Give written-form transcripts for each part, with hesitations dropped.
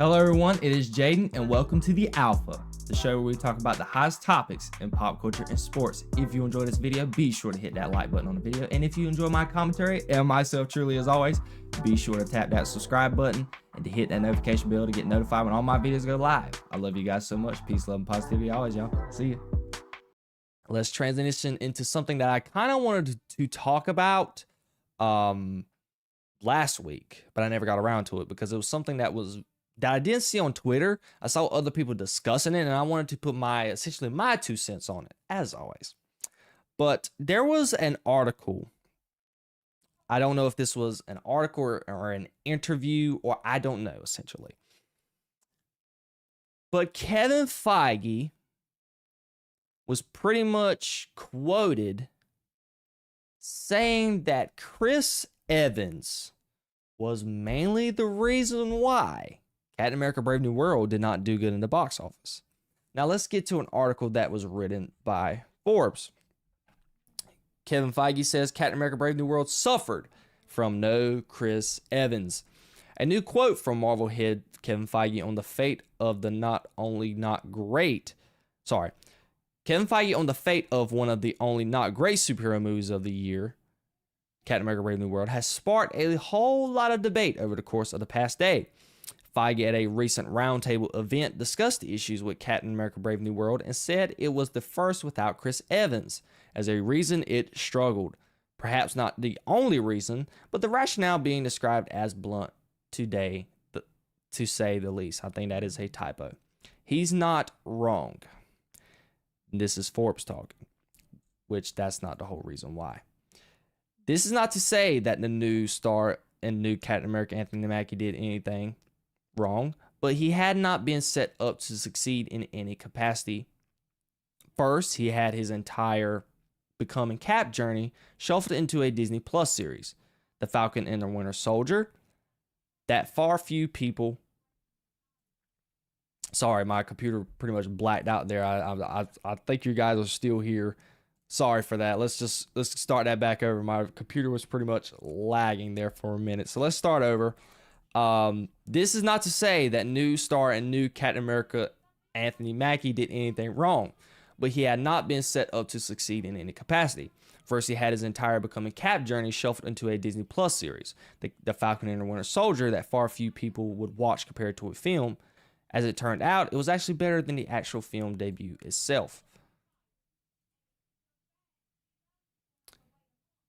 Hello everyone, it is Jayden and welcome to The Alpha, the show where we talk about the hottest topics in pop culture and sports. If you enjoyed this video, be sure to hit that like button on the video, and if you enjoy my commentary and myself truly as always, be sure to tap that subscribe button and to hit that notification bell to get notified when all my videos go live. I love you guys so much. Peace, love, and positivity always, y'all. See ya. Let's transition into something that I kind of wanted to talk about last week, but I never got around to it because it was something that I didn't see on Twitter. I saw other people discussing it, and I wanted to put essentially my 2 cents on it, as always. But there was an article. I don't know if this was an article or an interview, or I don't know, essentially. But Kevin Feige was pretty much quoted saying that Chris Evans was mainly the reason why Captain America Brave New World did not do good in the box office. Now let's get to an article that was written by Forbes. Kevin Feige says Captain America Brave New World suffered from no Chris Evans. A new quote from Marvel head Kevin Feige on the fate of Kevin Feige on the fate of one of the only not great superhero movies of the year, Captain America Brave New World, has sparked a whole lot of debate over the course of the past day. Feige at a recent roundtable event discussed the issues with Captain America Brave New World and said it was the first without Chris Evans, as a reason it struggled. Perhaps not the only reason, but the rationale being described as blunt today, to say the least. I think that is a typo. He's not wrong. This is Forbes talking, which that's not the whole reason why. This is not to say that the new star and new Captain America Anthony Mackie did anything wrong, but he had not been set up to succeed in any capacity. First, he had his entire becoming Cap journey shuffled into a Disney Plus series, The Falcon and the Winter Soldier, that far few people. Sorry, my computer pretty much blacked out there. I think you guys are still here. Sorry for that. Let's start that back over. My computer was pretty much lagging there for a minute. So let's start over. This is not to say that new star and new Captain America Anthony Mackie did anything wrong, but he had not been set up to succeed in any capacity. First, he had his entire becoming Cap journey shuffled into a Disney Plus series, the Falcon and the Winter Soldier, that far few people would watch compared to a film. As it turned out, it was actually better than the actual film debut itself.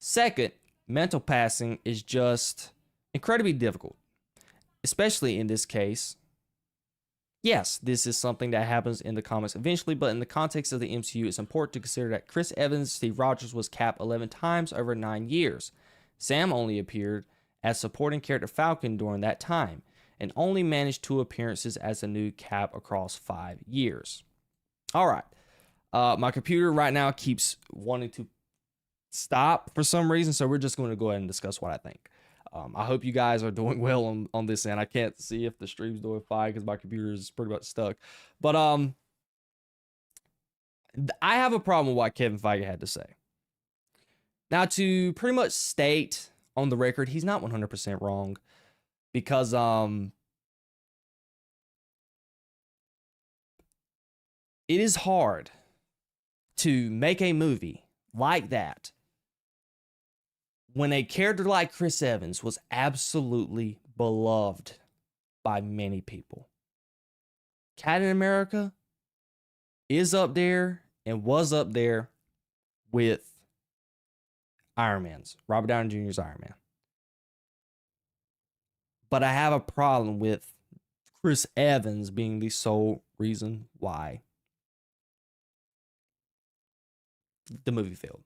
Second, mental passing is just incredibly difficult, especially in this case. Yes, this is something that happens in the comics eventually, but in the context of the MCU, it's important to consider that Chris Evans, Steve Rogers was Cap 11 times over 9 years. Sam only appeared as supporting character Falcon during that time, and only managed 2 appearances as a new Cap across 5 years. All right. My computer right now keeps wanting to stop for some reason, so we're just going to go ahead and discuss what I think. I hope you guys are doing well on this end. I can't see if the stream's doing fine because my computer is pretty much stuck. But I have a problem with what Kevin Feige had to say. Now, to pretty much state on the record, he's not 100% wrong, because it is hard to make a movie like that when a character like Chris Evans was absolutely beloved by many people. Captain America is up there and was up there with Iron Man's, Robert Downey Jr.'s Iron Man. But I have a problem with Chris Evans being the sole reason why the movie failed.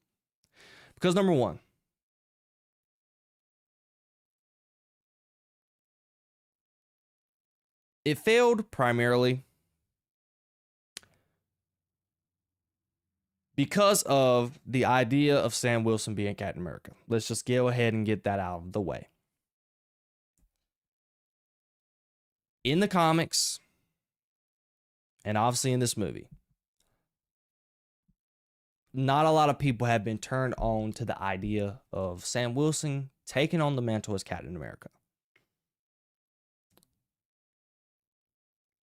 Because number one, it failed primarily because of the idea of Sam Wilson being Captain America. Let's just go ahead and get that out of the way. In the comics, and obviously in this movie, not a lot of people have been turned on to the idea of Sam Wilson taking on the mantle as Captain America.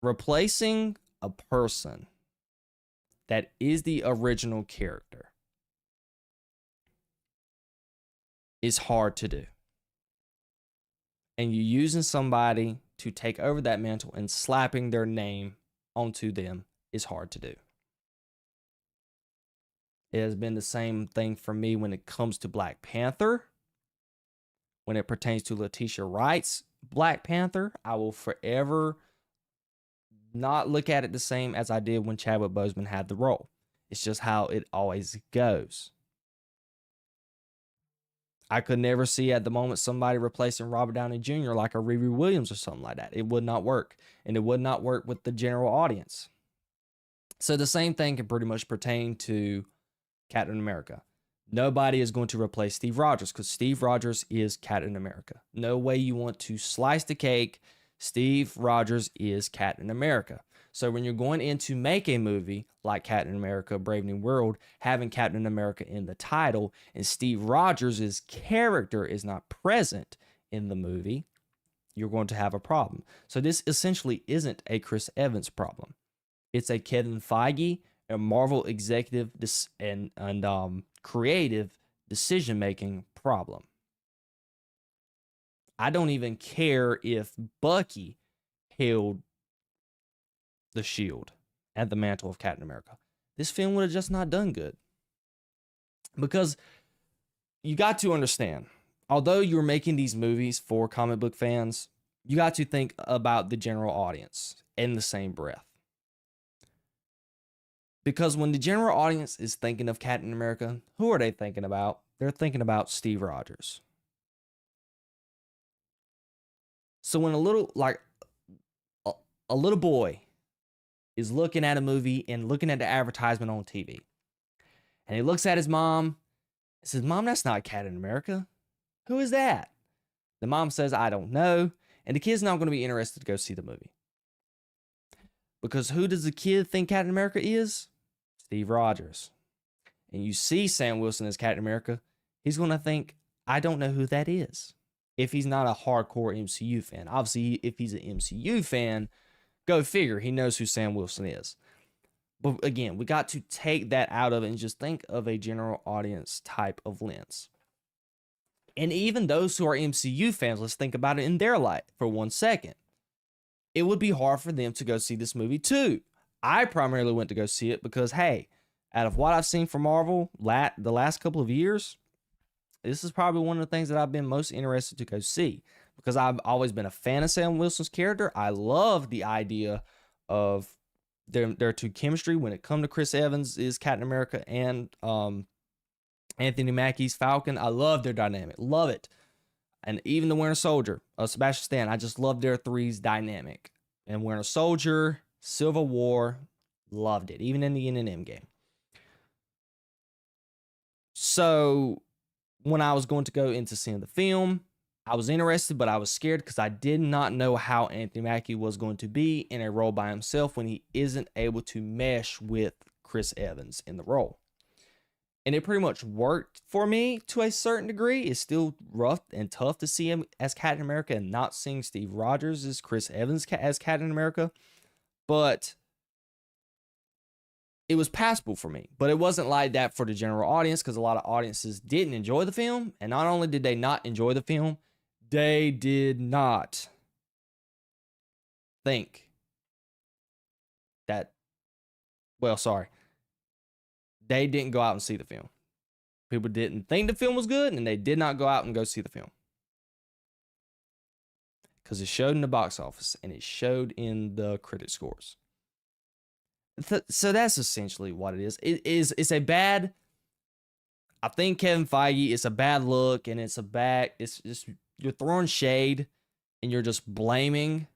replacing a person that is the original character is hard to do. And you using somebody to take over that mantle and slapping their name onto them is hard to do. It has been the same thing for me when it comes to Black Panther. When it pertains to Letitia Wright's Black Panther, I will forever not look at it the same as I did when Chadwick Boseman had the role. It's just how it always goes. I could never see at the moment somebody replacing Robert Downey Jr. like a Riri Williams or something like that. It would not work. And it would not work with the general audience. So the same thing can pretty much pertain to Captain America. Nobody is going to replace Steve Rogers because Steve Rogers is Captain America. No way you want to slice the cake. Steve Rogers is Captain America. So when you're going in to make a movie like Captain America, Brave New World, having Captain America in the title and Steve Rogers' character is not present in the movie, you're going to have a problem. So this essentially isn't a Chris Evans problem. It's a Kevin Feige, a Marvel executive and creative decision-making problem. I don't even care if Bucky held the shield and the mantle of Captain America. This film would have just not done good. Because you got to understand, although you're making these movies for comic book fans, you got to think about the general audience in the same breath. Because when the general audience is thinking of Captain America, who are they thinking about? They're thinking about Steve Rogers. So when a little boy is looking at a movie and looking at the advertisement on TV, and he looks at his mom and says, "Mom, that's not Captain America. Who is that?" The mom says, "I don't know." And the kid's not going to be interested to go see the movie. Because who does the kid think Captain America is? Steve Rogers. And you see Sam Wilson as Captain America, he's going to think, I don't know who that is. If he's not a hardcore MCU fan. Obviously, if he's an MCU fan, go figure, he knows who Sam Wilson is. But again, we got to take that out of it and just think of a general audience type of lens. And even those who are MCU fans, let's think about it in their light for 1 second. It would be hard for them to go see this movie too. I primarily went to go see it because, hey, out of what I've seen from Marvel the last couple of years, this is probably one of the things that I've been most interested to go see. Because I've always been a fan of Sam Wilson's character. I love the idea of their two chemistry when it comes to Chris Evans is Captain America and Anthony Mackie's Falcon. I love their dynamic. Love it. And even the Winter Soldier, Sebastian Stan, I just love their three's dynamic. And Winter Soldier, Civil War, loved it. Even in the N&M game. So when I was going to go into seeing the film, I was interested, but I was scared because I did not know how Anthony Mackie was going to be in a role by himself when he isn't able to mesh with Chris Evans in the role. And it pretty much worked for me to a certain degree. It's still rough and tough to see him as Captain America and not seeing Steve Rogers as Chris Evans as Captain America. But it was passable for me. But it wasn't like that for the general audience because a lot of audiences didn't enjoy the film. And not only did they not enjoy the film, they did not think that, they didn't go out and see the film. People didn't think the film was good, and they did not go out and go see the film. Because it showed in the box office, and it showed in the critic scores. So that's essentially what it is. It's a bad, I think Kevin Feige, it's a bad look, and it's just, you're throwing shade, and you're just blaming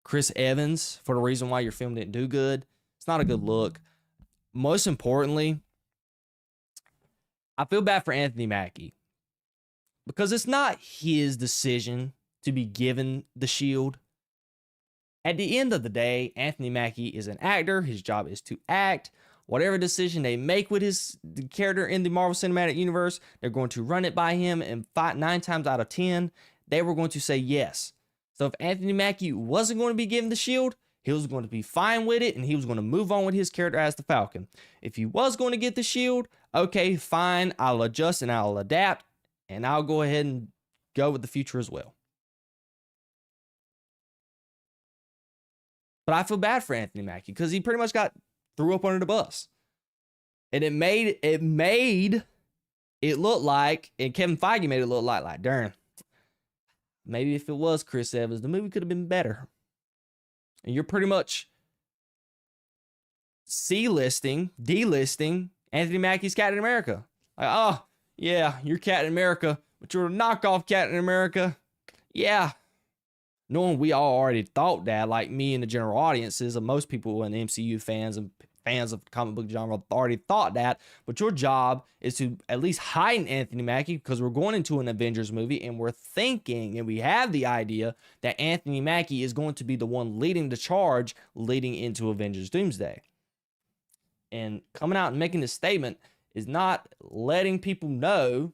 Chris Evans for the reason why your film didn't do good. It's not a good look. Most importantly, I feel bad for Anthony Mackie because it's not his decision to be given the shield. At the end of the day, Anthony Mackie is an actor. His job is to act. Whatever decision they make with the character in the Marvel Cinematic Universe, they're going to run it by him, and 9 times out of 10, they were going to say yes. So if Anthony Mackie wasn't going to be given the shield, he was going to be fine with it, and he was going to move on with his character as the Falcon. If he was going to get the shield, okay, fine, I'll adjust and I'll adapt, and I'll go ahead and go with the future as well. But I feel bad for Anthony Mackie because he pretty much got threw up under the bus. And it made it look like, and Kevin Feige made it look like darn, maybe if it was Chris Evans, the movie could have been better. And you're pretty much delisting Anthony Mackie's Captain America. Like, oh, yeah, you're Captain America, but you're a knockoff Captain America. Yeah. Knowing we all already thought that, like me and the general audiences of most people and MCU fans and fans of comic book genre already thought that, but your job is to at least hide Anthony Mackie because we're going into an Avengers movie and we're thinking and we have the idea that Anthony Mackie is going to be the one leading the charge leading into Avengers Doomsday. And coming out and making this statement is not letting people know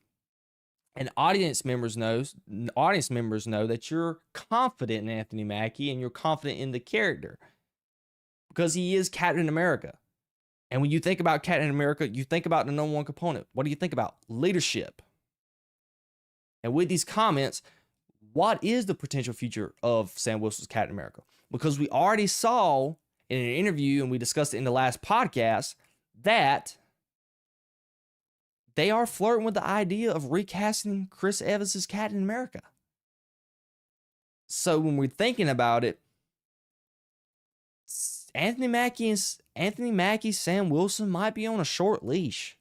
and audience members know that you're confident in Anthony Mackie and you're confident in the character because he is Captain America. And when you think about Captain America, you think about the number one component. What do you think about? Leadership. And with these comments, what is the potential future of Sam Wilson's Captain America? Because we already saw in an interview, and we discussed it in the last podcast, that they are flirting with the idea of recasting Chris Evans' Captain America. So when we're thinking about it, Anthony Mackie, Sam Wilson might be on a short leash.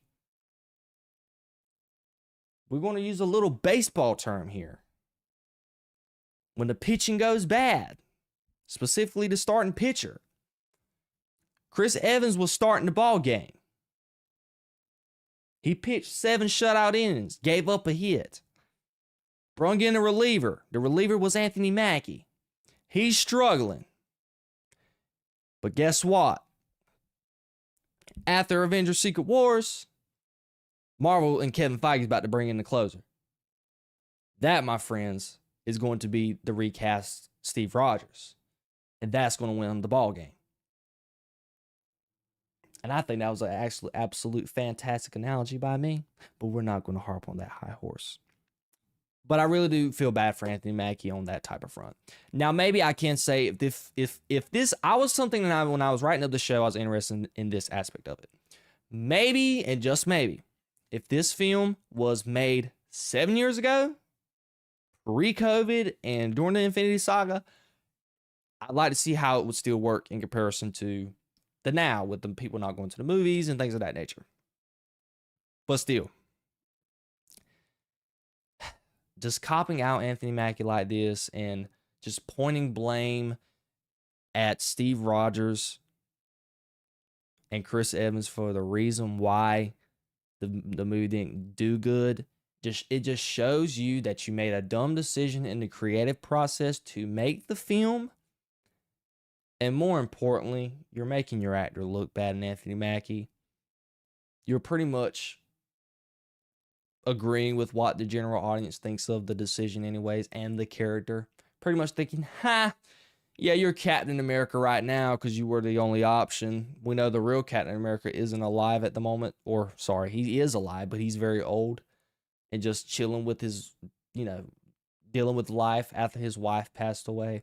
We're going to use a little baseball term here. When the pitching goes bad, specifically the starting pitcher, Chris Evans was starting the ball game. He pitched 7 shutout innings, gave up a hit. Brung in a reliever. The reliever was Anthony Mackie. He's struggling. But guess what? After Avengers Secret Wars, Marvel and Kevin Feige is about to bring in the closer. That, my friends, is going to be the recast Steve Rogers. And that's going to win the ball game. And I think that was an actually absolute fantastic analogy by me, but we're not going to harp on that high horse. But I really do feel bad for Anthony Mackie on that type of front. Now, maybe I can say if this, I was something that when I was writing up the show, I was interested in this aspect of it. Maybe, and just maybe, if this film was made 7 years ago, pre-COVID, and during the Infinity Saga, I'd like to see how it would still work in comparison to the now, with the people not going to the movies and things of that nature. But still, just copping out Anthony Mackie like this and just pointing blame at Steve Rogers and Chris Evans for the reason why the movie didn't do good, it just shows you that you made a dumb decision in the creative process to make the film. And more importantly, you're making your actor look bad in Anthony Mackie. You're pretty much agreeing with what the general audience thinks of the decision anyways, and the character. Pretty much thinking, yeah, you're Captain America right now because you were the only option. We know the real Captain America isn't alive at the moment. Or, sorry, he is alive, but he's very old. And just chilling with his, dealing with life after his wife passed away.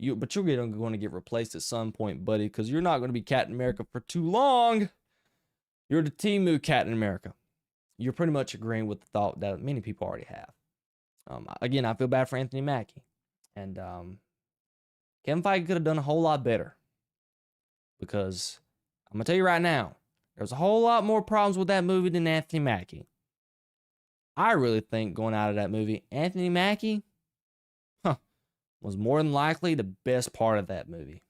But you're going to get replaced at some point, buddy, because you're not going to be Captain America for too long. You're the Temu Captain America. You're pretty much agreeing with the thought that many people already have. Again, I feel bad for Anthony Mackie. And Kevin Feige could have done a whole lot better. Because I'm going to tell you right now, there's a whole lot more problems with that movie than Anthony Mackie. I really think going out of that movie, Anthony Mackie was more than likely the best part of that movie.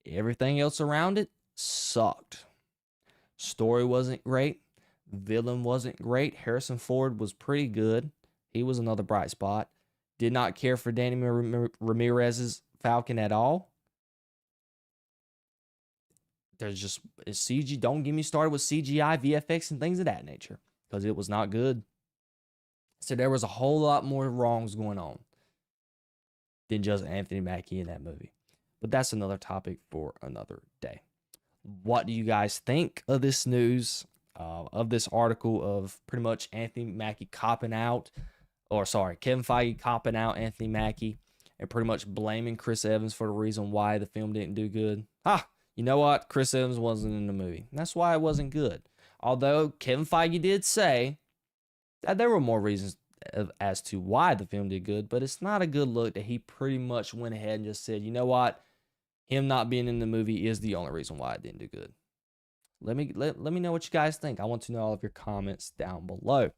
Everything else around it sucked. Story wasn't great. Villain wasn't great. Harrison Ford was pretty good. He was another bright spot. Did not care for Danny Ramirez's Falcon at all. There's just CG. Don't get me started with CGI, VFX, and things of that nature, because it was not good. So there was a whole lot more wrongs going on. than just Anthony Mackie in that movie. But that's another topic for another day. What do you guys think of this news, of this article of pretty much Anthony Mackie copping out, or sorry, Kevin Feige copping out Anthony Mackie and pretty much blaming Chris Evans for the reason why the film didn't do good? You know what? Chris Evans wasn't in the movie. That's why it wasn't good. Although Kevin Feige did say that there were more reasons as to why the film did good, but it's not a good look that he pretty much went ahead and just said, you know what? Him not being in the movie is the only reason why it didn't do good. Let me know what you guys think. I want to know all of your comments down below.